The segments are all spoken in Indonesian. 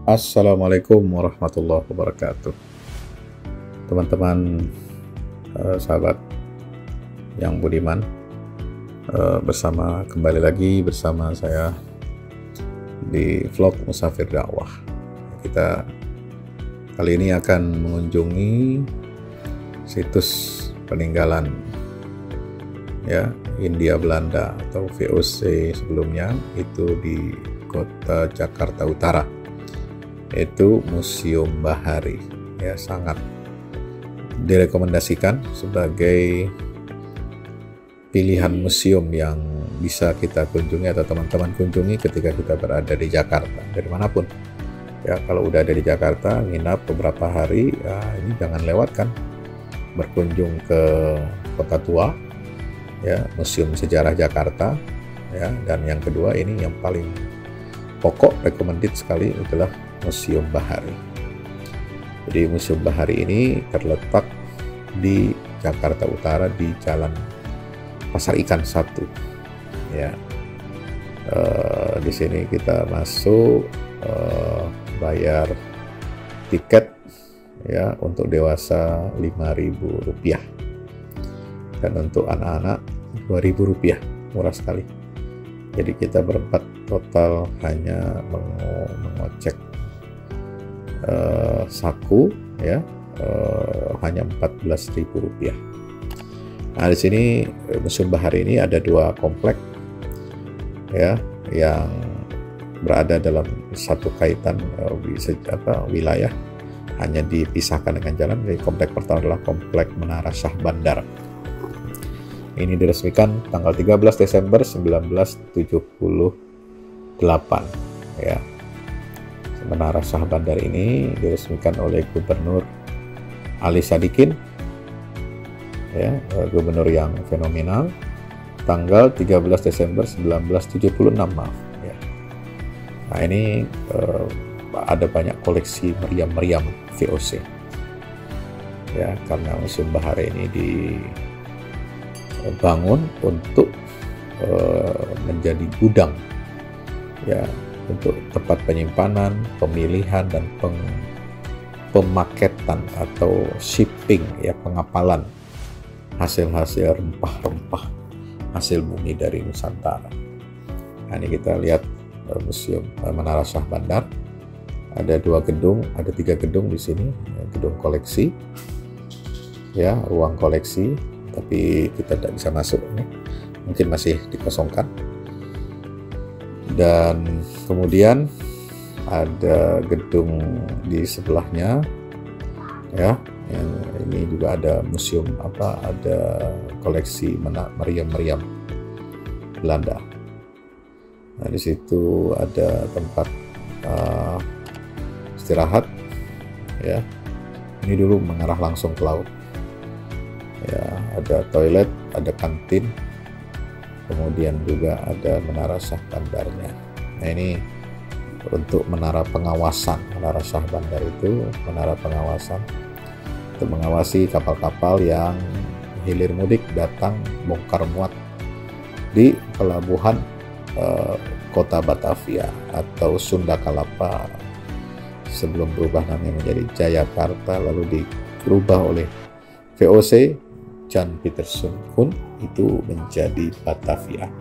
Assalamualaikum warahmatullahi wabarakatuh. Teman-teman, sahabat yang budiman, kembali lagi bersama saya di vlog Musafir Dakwah. Kita kali ini akan mengunjungi situs peninggalan Hindia Belanda atau VOC sebelumnya, itu di kota Jakarta Utara, yaitu Museum Bahari. Sangat direkomendasikan sebagai pilihan museum yang bisa kita kunjungi atau teman-teman kunjungi ketika kita berada di Jakarta, dari manapun. Kalau udah ada di Jakarta, nginap beberapa hari, ini jangan lewatkan berkunjung ke Kota Tua, Museum Sejarah Jakarta, dan yang kedua ini yang paling pokok, recommended sekali adalah Museum Bahari. Jadi Museum Bahari ini terletak di Jakarta Utara di Jalan Pasar Ikan 1. Di sini kita masuk, bayar tiket untuk dewasa Rp5.000 dan untuk anak-anak Rp2.000, murah sekali. Jadi kita berempat total hanya mengocek saku hanya Rp14.000. Nah, di sini Museum Bahari ini ada dua komplek yang berada dalam satu kaitan wilayah, hanya dipisahkan dengan jalan. Jadi komplek pertama adalah komplek Menara Syah Bandar. Ini diresmikan tanggal 13 Desember 1978. Menara Syah Bandar ini diresmikan oleh Gubernur Ali Sadikin, gubernur yang fenomenal, tanggal 13 Desember 1976. Nah, ini ada banyak koleksi meriam-meriam VOC, karena Museum Bahari ini dibangun untuk menjadi gudang, untuk tempat penyimpanan, pemilihan, dan pemaketan atau shipping, pengapalan hasil-hasil rempah-rempah hasil bumi dari Nusantara. Nah, ini kita lihat Museum Menara Syah Bandar. Ada tiga gedung di sini, gedung koleksi, ruang koleksi, tapi kita tidak bisa masuk, mungkin masih dikosongkan. Dan kemudian ada gedung di sebelahnya, ini juga ada museum ada koleksi meriam-meriam Belanda. Nah, di situ ada tempat istirahat, ini dulu mengarah langsung ke laut. Ada toilet, ada kantin, kemudian juga ada Menara Syah Bandarnya. Nah, ini untuk menara pengawasan. Menara Syah Bandar itu menara pengawasan untuk mengawasi kapal-kapal yang hilir mudik datang bongkar muat di pelabuhan Kota Batavia atau Sunda Kelapa sebelum berubah namanya menjadi Jayakarta, lalu dirubah oleh VOC Jan Pieterszoon Koen itu menjadi Batavia.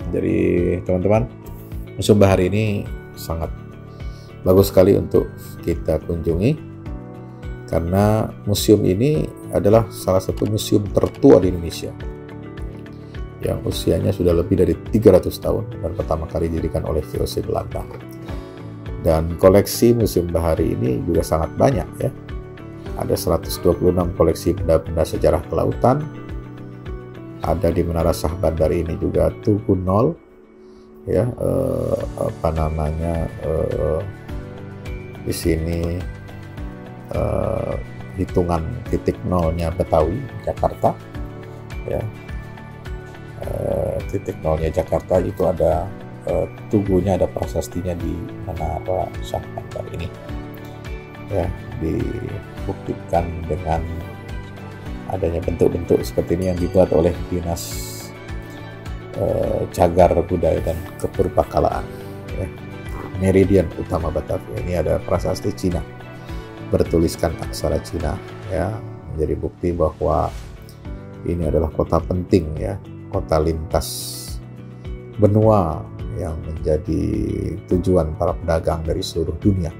Jadi teman-teman, Museum Bahari ini sangat bagus sekali untuk kita kunjungi, karena museum ini adalah salah satu museum tertua di Indonesia yang usianya sudah lebih dari 300 tahun dan pertama kali didirikan oleh VOC Belanda. Dan koleksi Museum Bahari ini juga sangat banyak, ada 126 koleksi benda-benda sejarah kelautan. Ada di Menara Syah Bandar ini juga Tugu Nol, di sini hitungan titik nolnya Betawi Jakarta, titik nolnya Jakarta itu ada tugunya, ada prasastinya di Menara Syah Bandar ini. Dibuktikan dengan adanya bentuk-bentuk seperti ini yang dibuat oleh Dinas cagar budaya dan kepurbakalaan. Ya. Meridian utama Batavia ini ada prasasti Cina bertuliskan aksara Cina, ya, menjadi bukti bahwa ini adalah kota penting, ya, kota lintas benua yang menjadi tujuan para pedagang dari seluruh dunia.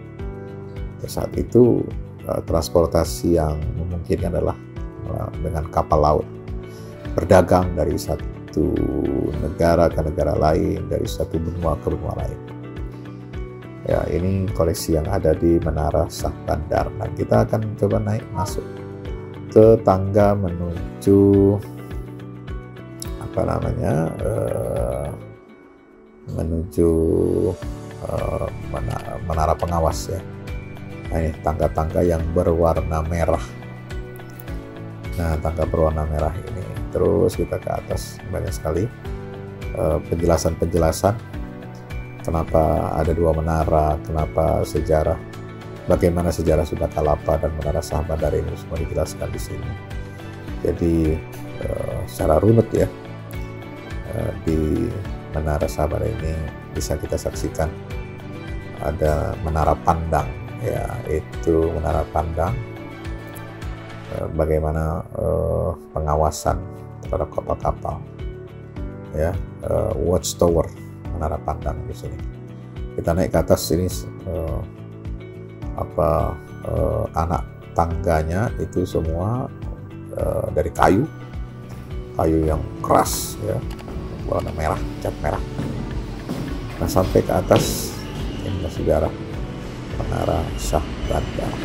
Saat itu transportasi yang memungkinkan adalah dengan kapal laut, berdagang dari satu negara ke negara lain, dari satu benua ke benua lain. Ya, ini koleksi yang ada di Menara Shah Bandar. Nah, kita akan coba naik masuk ke tangga menuju menuju menara pengawas, ya. Nah, ini tangga-tangga yang berwarna merah. Nah, tangga berwarna merah ini. Terus kita ke atas, banyak sekali penjelasan-penjelasan kenapa ada dua menara, kenapa sejarah, bagaimana sejarah Sunda Kelapa dan Menara Shah Bandar ini semua dijelaskan di sini. Jadi secara runut, ya, di Menara Shah Bandar ini bisa kita saksikan ada menara pandang, ya, itu menara pandang, bagaimana pengawasan terhadap kapal-kapal, ya, watchtower, menara pandang di sini. Kita naik ke atas ini, anak tangganya itu semua dari kayu yang keras, ya, warna merah, cat merah. Nah, sampai ke atas ini sejarah Menara Shah Bandar.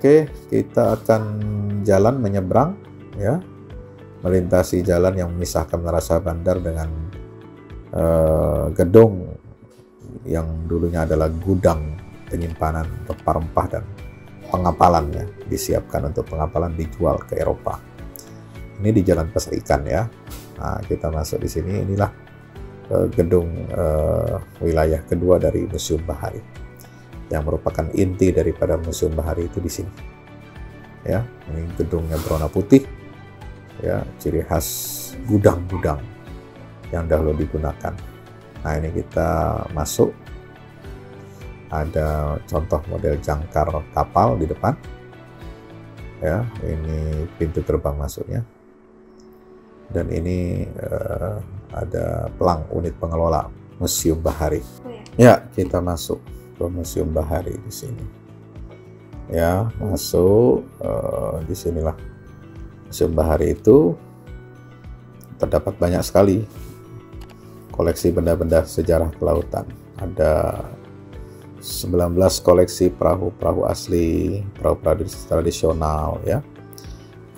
Oke, kita akan jalan menyeberang, ya, melintasi jalan yang memisahkan Menara Shah Bandar dengan gedung yang dulunya adalah gudang penyimpanan rempah-rempah dan pengapalan, ya, disiapkan untuk pengapalan dijual ke Eropa. Ini di Jalan Pasar Ikan, ya. Nah, kita masuk di sini. Inilah gedung wilayah kedua dari Museum Bahari, yang merupakan inti daripada Museum Bahari itu di sini. Ya, ini gedungnya berwarna putih, ya, ciri khas gudang-gudang yang dahulu digunakan. Nah, ini kita masuk. Ada contoh model jangkar kapal di depan. Ya, ini pintu terbang masuknya. Dan ini ada pelang unit pengelola Museum Bahari. Ya, kita masuk ke Museum Bahari di sini. Ya, masuk di sinilah Museum Bahari itu terdapat banyak sekali koleksi benda-benda sejarah kelautan. Ada 19 koleksi perahu-perahu asli, perahu-perahu tradisional, ya.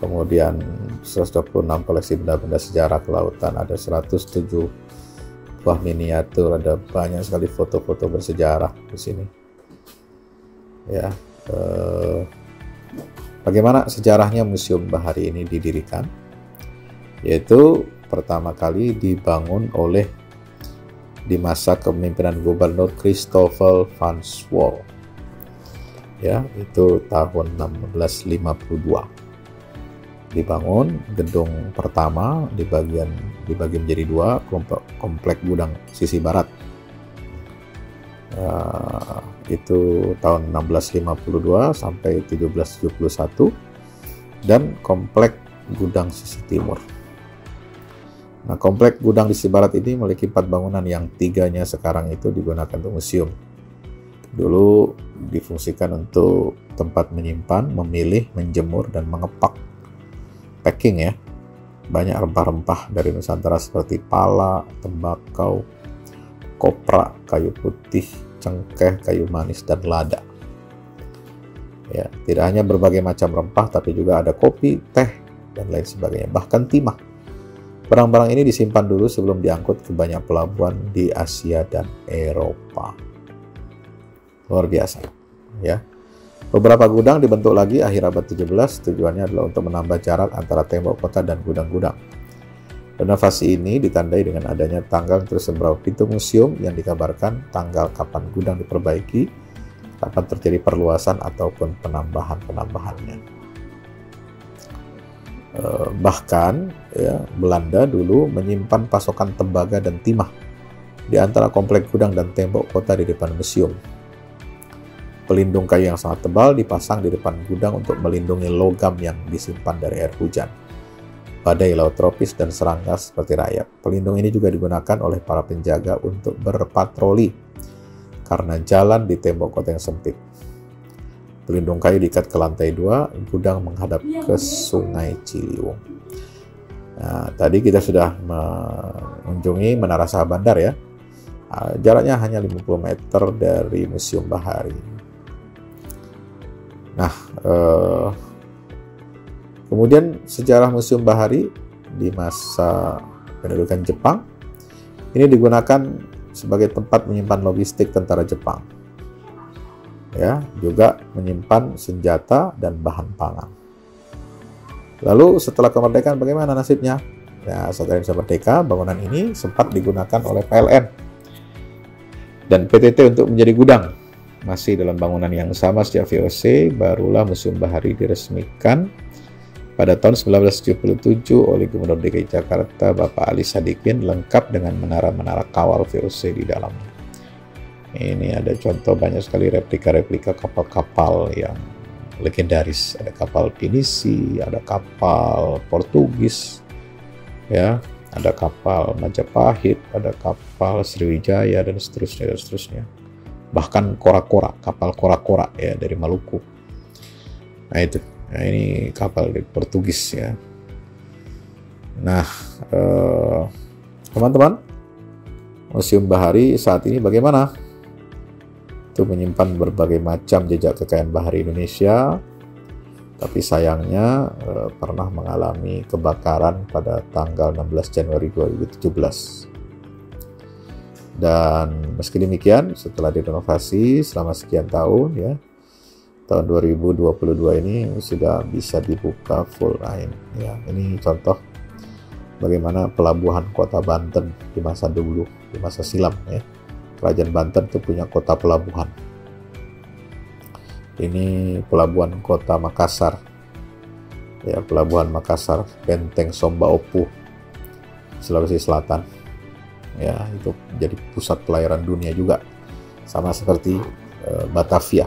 Kemudian 126 koleksi benda-benda sejarah kelautan, ada 107 buah miniatur, ada banyak sekali foto-foto bersejarah di sini. Ya, bagaimana sejarahnya Museum Bahari ini didirikan? Yaitu pertama kali dibangun di masa kepemimpinan Gubernur Christoffel van Swol. Ya, itu tahun 1652. dibangun. Gedung pertama dibagi menjadi dua, komplek gudang sisi barat. Itu tahun 1652 sampai 1771, dan komplek gudang sisi timur. Nah, komplek gudang di sisi barat ini memiliki 4 bangunan yang 3-nya sekarang itu digunakan untuk museum. Dulu difungsikan untuk tempat menyimpan, memilih, menjemur, dan mengepak, packing ya, banyak rempah-rempah dari Nusantara seperti pala, tembakau, kopra, kayu putih, cengkeh, kayu manis, dan lada. Ya, tidak hanya berbagai macam rempah, tapi juga ada kopi, teh, dan lain sebagainya, bahkan timah. Barang-barang ini disimpan dulu sebelum diangkut ke banyak pelabuhan di Asia dan Eropa. Luar biasa, ya. Beberapa gudang dibentuk lagi akhir abad 17, tujuannya adalah untuk menambah jarak antara tembok kota dan gudang-gudang. Renovasi ini ditandai dengan adanya tanggal tersebar pintu museum yang dikabarkan tanggal kapan gudang diperbaiki, kapan terjadi perluasan ataupun penambahannya. Bahkan ya, Belanda dulu menyimpan pasokan tembaga dan timah di antara komplek gudang dan tembok kota di depan museum. Pelindung kayu yang sangat tebal dipasang di depan gudang untuk melindungi logam yang disimpan dari air hujan, badai laut tropis, dan serangga seperti rayap. Pelindung ini juga digunakan oleh para penjaga untuk berpatroli karena jalan di tembok kota yang sempit. Pelindung kayu diikat ke lantai 2, gudang menghadap ke Sungai Ciliwung. Nah, tadi kita sudah mengunjungi Menara Saha Bandar ya. Jaraknya hanya 50 meter dari Museum Bahari. Nah, kemudian sejarah Museum Bahari di masa pendudukan Jepang ini digunakan sebagai tempat menyimpan logistik tentara Jepang. Ya, juga menyimpan senjata dan bahan pangan. Lalu setelah kemerdekaan bagaimana nasibnya? Ya, setelah Indonesia merdeka, bangunan ini sempat digunakan oleh PLN dan PTT untuk menjadi gudang. Masih dalam bangunan yang sama sejak VOC, barulah Museum Bahari diresmikan pada tahun 1977 oleh Gubernur DKI Jakarta Bapak Ali Sadikin, lengkap dengan menara-menara kawal VOC di dalamnya. Ini ada contoh banyak sekali replika-replika kapal-kapal yang legendaris. Ada kapal Pinisi, ada kapal Portugis, ya, ada kapal Majapahit, ada kapal Sriwijaya, dan seterusnya. Bahkan kora-kora, kapal kora-kora ya dari Maluku. Nah itu, nah, ini kapal dari Portugis ya. Nah, teman-teman, Museum Bahari saat ini bagaimana? Itu menyimpan berbagai macam jejak kekayaan bahari Indonesia, tapi sayangnya pernah mengalami kebakaran pada tanggal 16 Januari 2017. Dan meski demikian, setelah direnovasi selama sekian tahun ya, tahun 2022 ini sudah bisa dibuka full. Ya, ini contoh bagaimana pelabuhan kota Banten di masa dulu, di masa silam ya. Kerajaan Banten itu punya kota pelabuhan. Ini pelabuhan kota Makassar. Ya, pelabuhan Makassar, Benteng Somba Opu, Sulawesi Selatan. Ya, itu menjadi pusat pelayaran dunia juga. Sama seperti Batavia.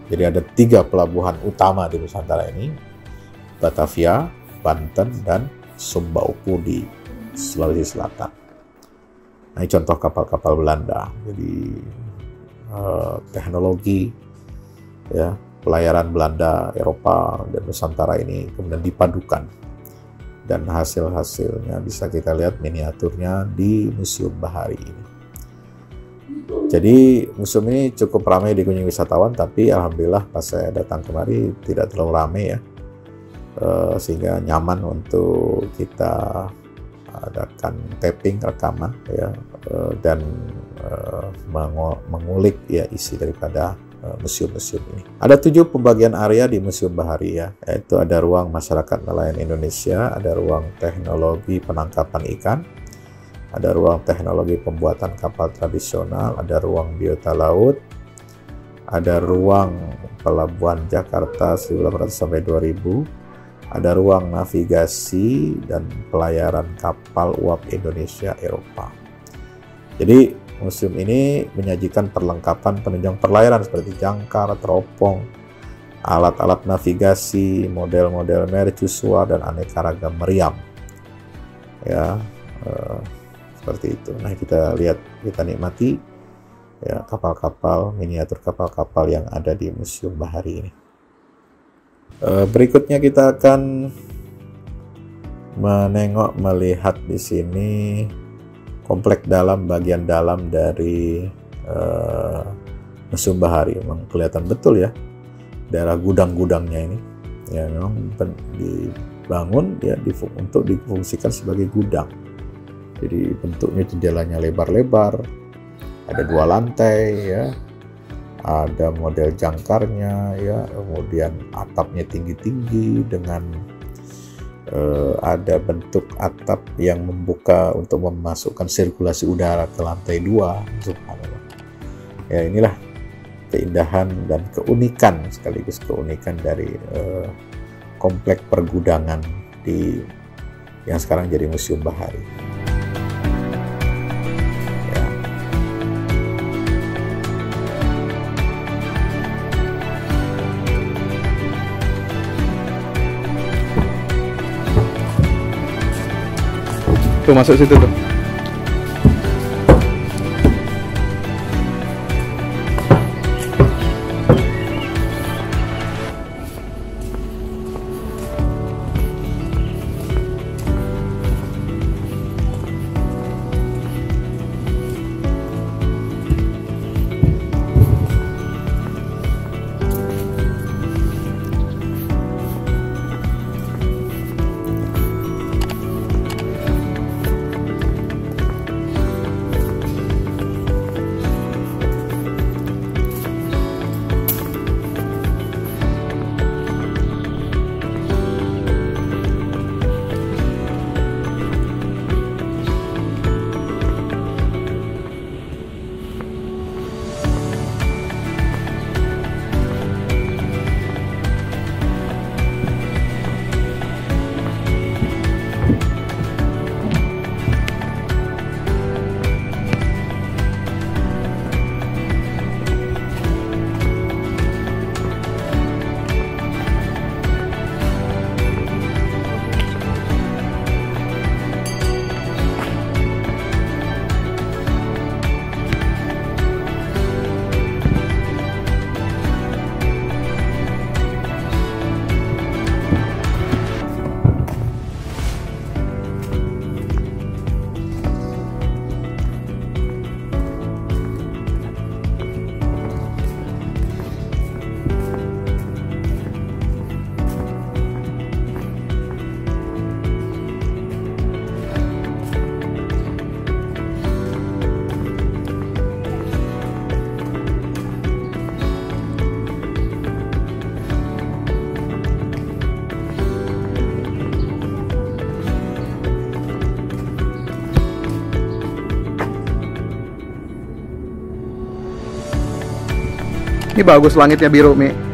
Jadi ada 3 pelabuhan utama di Nusantara ini. Batavia, Banten, dan Somba Opu di Sulawesi Selatan. Nah, ini contoh kapal-kapal Belanda. Jadi teknologi ya, pelayaran Belanda, Eropa, dan Nusantara ini kemudian dipadukan. Dan hasil-hasilnya bisa kita lihat miniaturnya di Museum Bahari ini. Jadi museum ini cukup ramai dikunjungi wisatawan, tapi alhamdulillah pas saya datang kemari tidak terlalu ramai ya. Sehingga nyaman untuk kita adakan tapping, rekaman ya, dan mengulik ya isi daripada museum-museum ini. Ada 7 pembagian area di Museum Bahari ya, yaitu ada ruang masyarakat nelayan Indonesia, ada ruang teknologi penangkapan ikan, ada ruang teknologi pembuatan kapal tradisional, ada ruang biota laut, ada ruang pelabuhan Jakarta 1800 sampai 2000, ada ruang navigasi dan pelayaran kapal uap Indonesia Eropa. Jadi museum ini menyajikan perlengkapan penunjang pelayaran seperti jangkar, teropong, alat-alat navigasi, model-model mercusuar, dan aneka ragam meriam. Ya, seperti itu. Nah, kita lihat, kita nikmati ya kapal-kapal, miniatur kapal-kapal yang ada di Museum Bahari ini. Berikutnya kita akan melihat di sini komplek dalam, bagian dalam dari Museum Bahari. Memang kelihatan betul ya daerah gudang-gudangnya ini. Ya, memang dibangun ya untuk difungsikan sebagai gudang. Jadi bentuknya jendelanya lebar-lebar, ada 2 lantai ya, ada model jangkarnya ya, kemudian atapnya tinggi-tinggi dengan ada bentuk atap yang membuka untuk memasukkan sirkulasi udara ke lantai 2. Subhanallah. Ya, inilah keindahan dan keunikan, sekaligus keunikan dari komplek pergudangan yang sekarang jadi Museum Bahari. Tuh, masuk situ tuh. Ini bagus langitnya biru, Mi.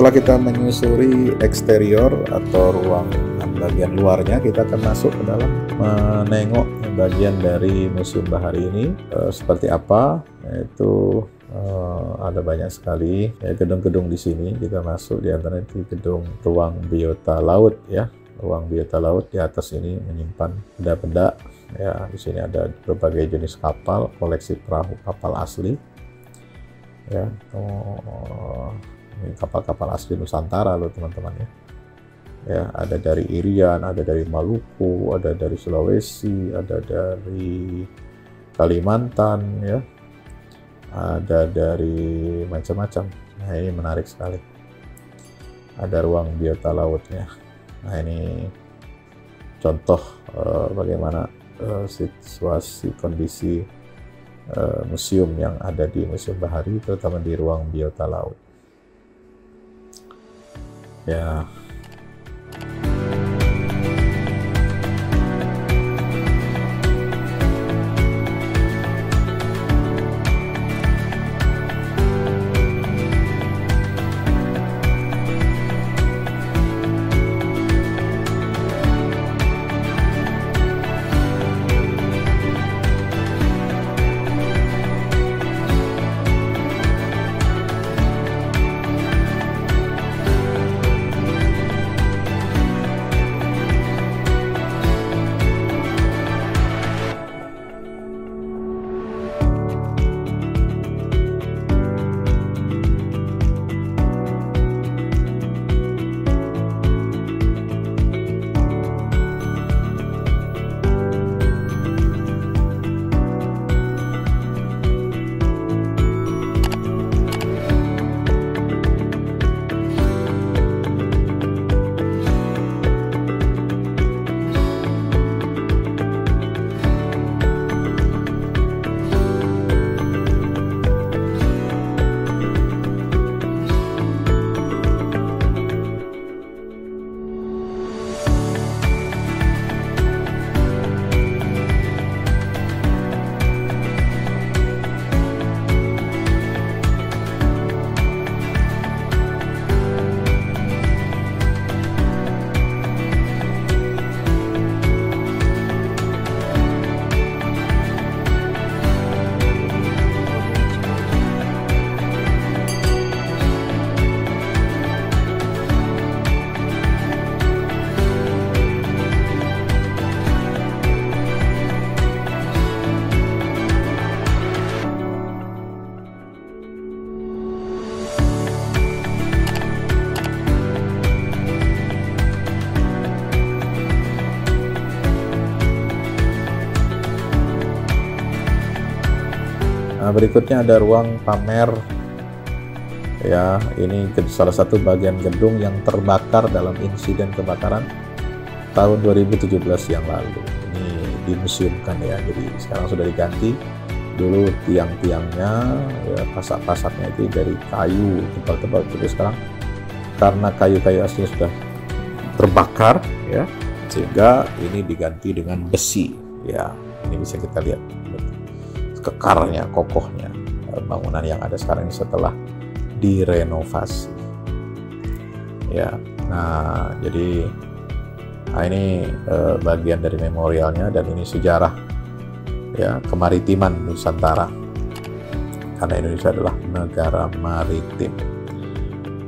Setelah kita menyusuri eksterior atau ruang bagian luarnya, kita akan masuk ke dalam menengok bagian dari Museum Bahari ini seperti apa. Yaitu ada banyak sekali gedung-gedung di sini. Kita masuk di antara itu gedung ruang biota laut ya. Ruang biota laut di atas ini menyimpan benda-benda Ya, di sini ada berbagai jenis kapal, koleksi perahu kapal asli. Ya, ini kapal-kapal asli Nusantara loh teman-teman ya. Ya, ada dari Irian, ada dari Maluku, ada dari Sulawesi, ada dari Kalimantan ya. Ada dari macam-macam. Nah, ini menarik sekali. Ada ruang biota lautnya. Nah, ini contoh bagaimana situasi kondisi museum yang ada di Museum Bahari, terutama di ruang biota laut. Ya. Nah, berikutnya ada ruang pamer. Ya, ini salah satu bagian gedung yang terbakar dalam insiden kebakaran tahun 2017 yang lalu. Ini dimuseumkan ya, jadi sekarang sudah diganti. Dulu tiang-tiangnya, ya, pasak-pasaknya itu dari kayu tebal-tebal, terus sekarang karena kayu-kayu aslinya sudah terbakar, ya, sehingga ini diganti dengan besi. Ya, ini bisa kita lihat kekarnya, kokohnya bangunan yang ada sekarang ini setelah direnovasi. Ya, nah jadi ini bagian dari memorialnya, dan ini sejarah ya kemaritiman Nusantara, karena Indonesia adalah negara maritim.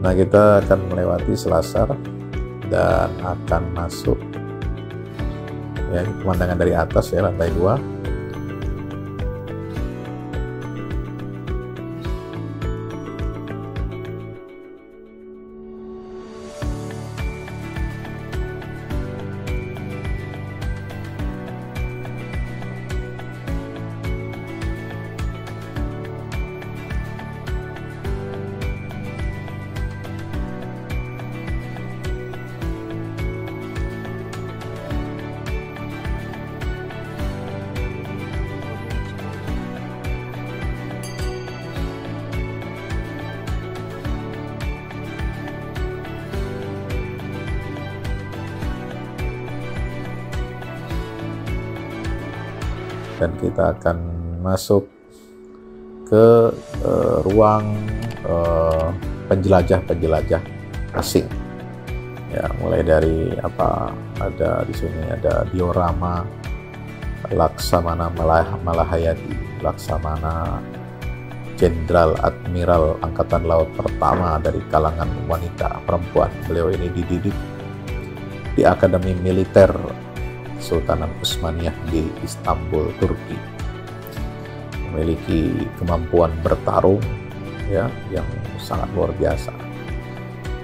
Nah, kita akan melewati Selasar dan akan masuk ya pemandangan dari atas ya, lantai 2. Dan kita akan masuk ke ruang penjelajah-penjelajah asing. Ya, mulai dari ada di sini ada diorama Laksamana Malahayati, Laksamana Jenderal Admiral Angkatan Laut pertama dari kalangan wanita perempuan. Beliau ini dididik di Akademi Militer Kesultanan Utsmaniyah di Istanbul, Turki. Memiliki kemampuan bertarung ya yang sangat luar biasa.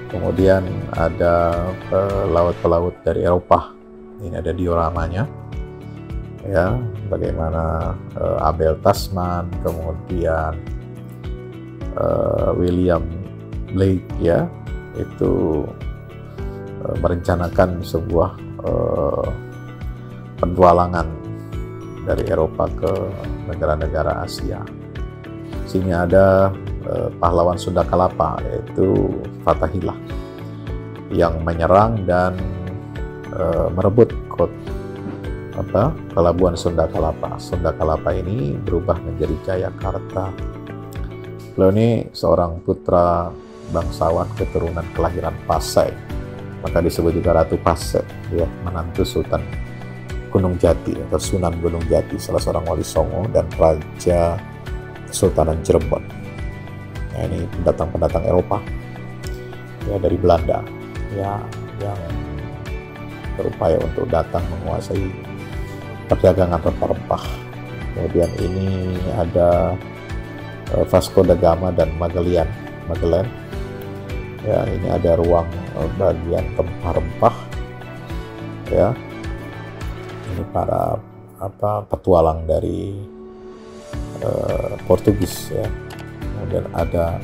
Kemudian ada pelaut-pelaut dari Eropa. Ini ada dioramanya. Ya, bagaimana Abel Tasman, kemudian William Blake ya, itu merencanakan sebuah petualangan dari Eropa ke negara-negara Asia. Sini ada pahlawan Sunda Kelapa, yaitu Fathahillah, yang menyerang dan merebut pelabuhan Sunda Kelapa. Sunda Kelapa ini berubah menjadi Jayakarta. Beliau ini seorang putra bangsawan keturunan kelahiran Pasai, maka disebut juga Ratu Pasai, ya, menantu Sultan Gunung Jati atau Sunan Gunung Jati, salah seorang wali Songo dan Raja Kesultanan Cirebon. Nah, ini pendatang-pendatang Eropa ya dari Belanda ya yang berupaya untuk datang menguasai perdagangan rempah-rempah. Kemudian ini ada Vasco da Gama dan Magellan. Ya, ini ada ruang bagian rempah-rempah. Ya, ini para petualang dari Portugis ya. Kemudian ada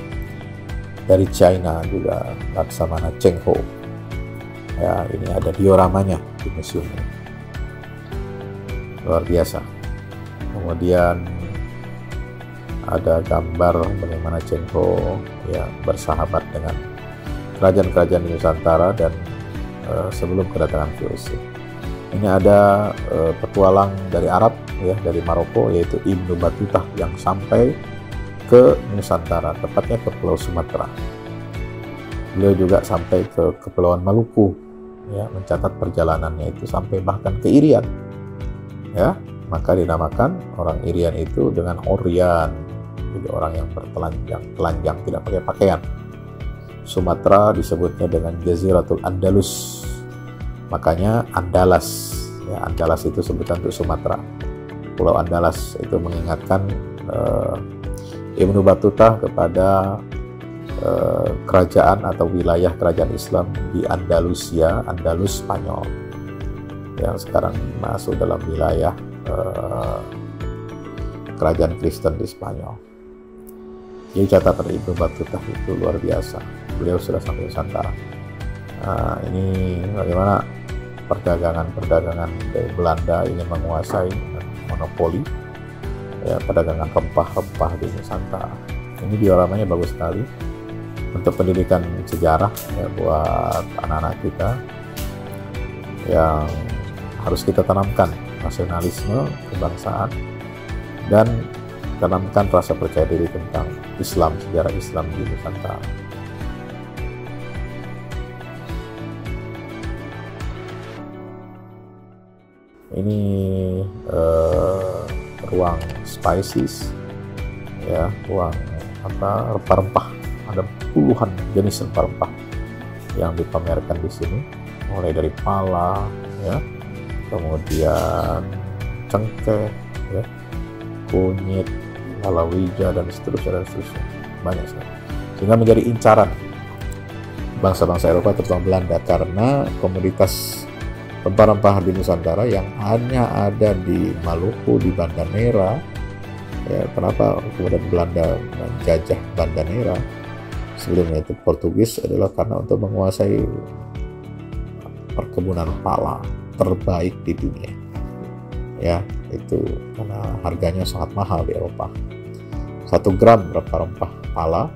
dari China juga Laksamana Cheng Ho. Ya, ini ada dioramanya di museum ini. Luar biasa. Kemudian ada gambar bagaimana Cheng Ho ya bersahabat dengan kerajaan-kerajaan di Nusantara dan sebelum kedatangan VOC. Ini ada petualang dari Arab ya, dari Maroko, yaitu Ibnu Battuta yang sampai ke Nusantara, tepatnya ke Pulau Sumatera. Beliau juga sampai ke Kepulauan Maluku ya, mencatat perjalanannya itu sampai bahkan ke Irian. Ya, maka dinamakan orang Irian itu dengan Oryan, jadi orang yang telanjang tidak pakai pakaian. Sumatera disebutnya dengan Jaziratul Andalus, makanya Andalas ya, Andalas itu sebutan untuk Sumatera. Pulau Andalas itu mengingatkan Ibnu Battuta kepada kerajaan atau wilayah kerajaan Islam di Andalusia, Andalus Spanyol, yang sekarang masuk dalam wilayah kerajaan Kristen di Spanyol. Jadi catatan Ibnu Battuta itu luar biasa. Beliau sudah sampai Nusantara. Nah, ini bagaimana perdagangan dari Belanda ingin menguasai monopoli ya, perdagangan rempah-rempah di Nusantara. Ini dioramanya bagus sekali untuk pendidikan sejarah ya, buat anak-anak kita yang harus kita tanamkan nasionalisme, kebangsaan, dan tanamkan rasa percaya diri tentang Islam, sejarah Islam di Nusantara. Ini ruang spices ya, ruang rempah-rempah. Ada puluhan jenis rempah-rempah yang dipamerkan di sini, mulai dari pala ya, kemudian cengkeh ya, kunyit, palawija, dan seterusnya. Banyak sekali, sehingga menjadi incaran bangsa-bangsa Eropa terutama Belanda, karena komoditas rempah-rempah di Nusantara yang hanya ada di Maluku, di Banda Neira ya. Kenapa kemudian Belanda menjajah Banda Neira, sebelumnya itu Portugis, adalah karena untuk menguasai perkebunan pala terbaik di dunia ya. Itu karena harganya sangat mahal di Eropa. 1 gram rempah-rempah pala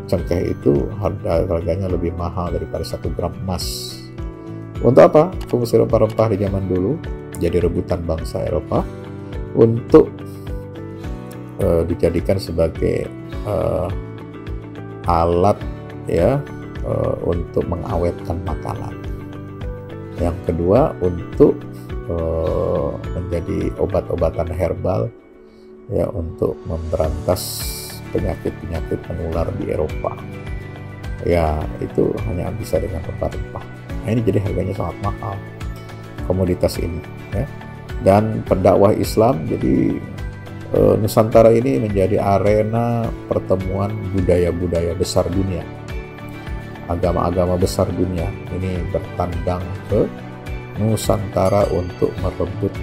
cengkeh itu harganya lebih mahal daripada 1 gram emas. Untuk apa? Fungsi rempah-rempah di zaman dulu jadi rebutan bangsa Eropa untuk dijadikan sebagai alat ya, untuk mengawetkan makanan. Yang kedua, untuk menjadi obat-obatan herbal ya, untuk memberantas penyakit-penyakit menular di Eropa. Ya, itu hanya bisa dengan rempah-rempah. Nah, ini jadi harganya sangat mahal komoditas ini. ya. Dan pendakwah Islam, jadi Nusantara ini menjadi arena pertemuan budaya-budaya besar dunia, agama-agama besar dunia ini bertandang ke Nusantara untuk merebut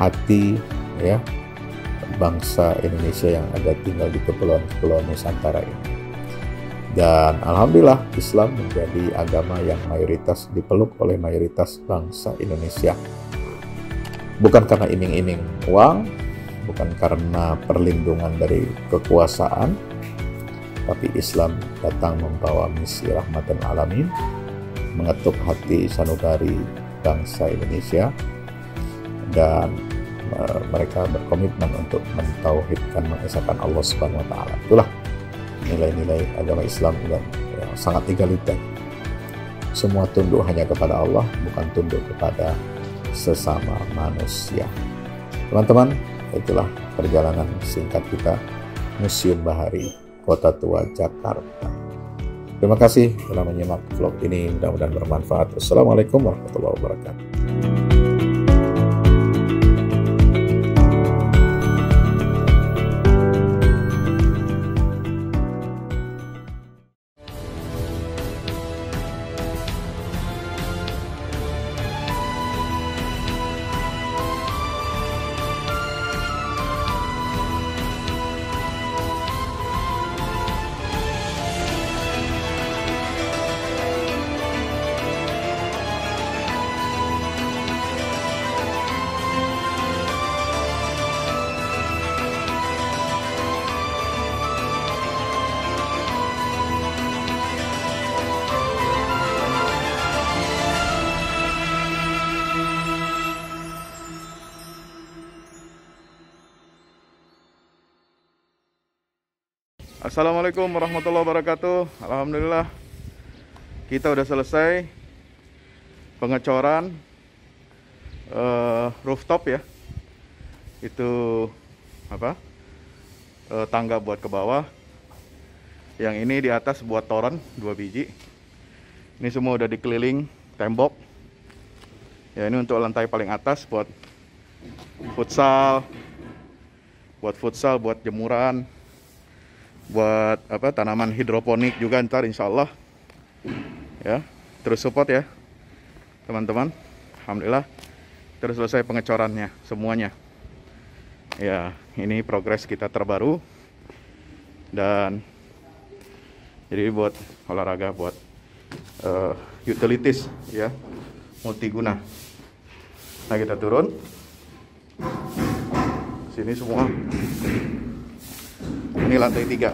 hati ya bangsa Indonesia yang ada tinggal di kepulauan-kepulauan Nusantara ini. Dan alhamdulillah Islam menjadi agama yang mayoritas dipeluk oleh mayoritas bangsa Indonesia. Bukan karena iming-iming uang, bukan karena perlindungan dari kekuasaan, tapi Islam datang membawa misi rahmatan alamin, mengetuk hati sanubari bangsa Indonesia, dan mereka berkomitmen untuk mentauhidkan, mengesahkan Allah Subhanahu wa taala. Itulah nilai-nilai agama Islam yang sangat egaliter. Semua tunduk hanya kepada Allah, bukan tunduk kepada sesama manusia. Teman-teman, itulah perjalanan singkat kita Museum Bahari Kota Tua Jakarta. Terima kasih telah menyimak vlog ini, mudah-mudahan bermanfaat. Wassalamualaikum warahmatullahi wabarakatuh. Assalamualaikum warahmatullahi wabarakatuh. Alhamdulillah kita udah selesai pengecoran rooftop ya. Itu apa? Tangga buat ke bawah. Yang ini di atas buat toren 2 biji. Ini semua udah dikeliling tembok. Ya, ini untuk lantai paling atas buat futsal, buat jemuran, buat apa, tanaman hidroponik juga ntar insya Allah ya. Terus support ya teman-teman. Alhamdulillah terus selesai pengecorannya semuanya ya. Ini progres kita terbaru, dan jadi buat olahraga, buat utilities ya, multiguna. Nah, kita turun sini semua. Ini lantai 3.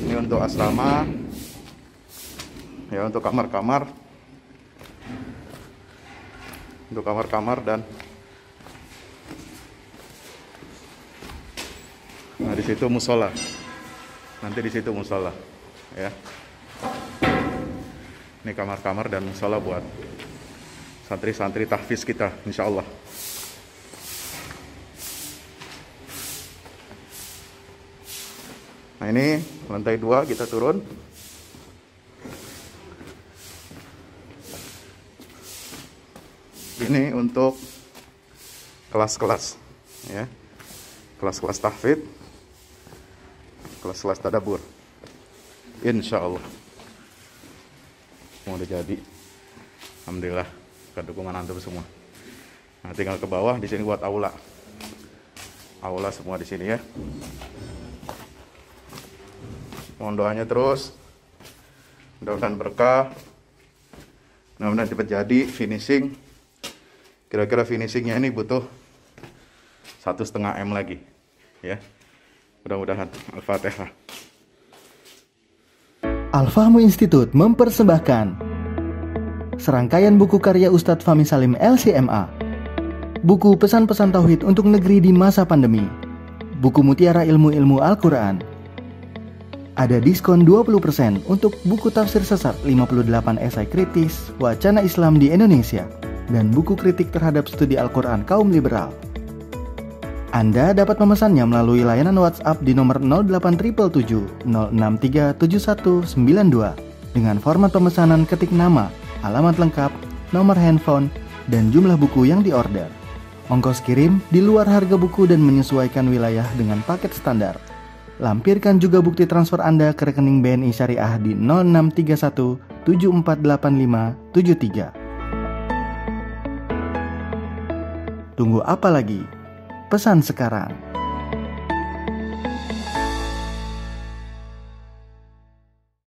Ini untuk asrama ya, untuk kamar-kamar, dan nah di situ musola. Nanti di situ musola ya. Ini kamar-kamar dan musola buat santri-santri tahfiz kita insya Allah. Nah, ini lantai 2 kita turun. Ini untuk kelas-kelas ya. Kelas-kelas tahfidz, kelas-kelas tadabbur. Insya Allah mau udah jadi. Alhamdulillah berkat dukungan antum semua. Nah, tinggal ke bawah di sini buat aula. Aula semua di sini ya. Mohon doanya terus, mudah-mudahan berkah, mudah-mudahan cepat jadi finishing. Kira-kira finishingnya ini butuh 1,5 M lagi ya. Mudah-mudahan. Al-Fatihah. Al-Fahmu Institute mempersembahkan serangkaian buku karya Ustadz Fahmi Salim LCMA. Buku pesan-pesan tauhid untuk negeri di masa pandemi. Buku mutiara ilmu-ilmu Al-Quran. Ada diskon 20% untuk buku tafsir sesat 58 esai kritis wacana Islam di Indonesia dan buku kritik terhadap studi Al-Quran kaum liberal. Anda dapat memesannya melalui layanan WhatsApp di nomor 0877 063 7192 dengan format pemesanan ketik nama, alamat lengkap, nomor handphone, dan jumlah buku yang diorder. Ongkos kirim di luar harga buku dan menyesuaikan wilayah dengan paket standar. Lampirkan juga bukti transfer Anda ke rekening BNI Syariah di 0631 748573. Tunggu apa lagi? Pesan sekarang.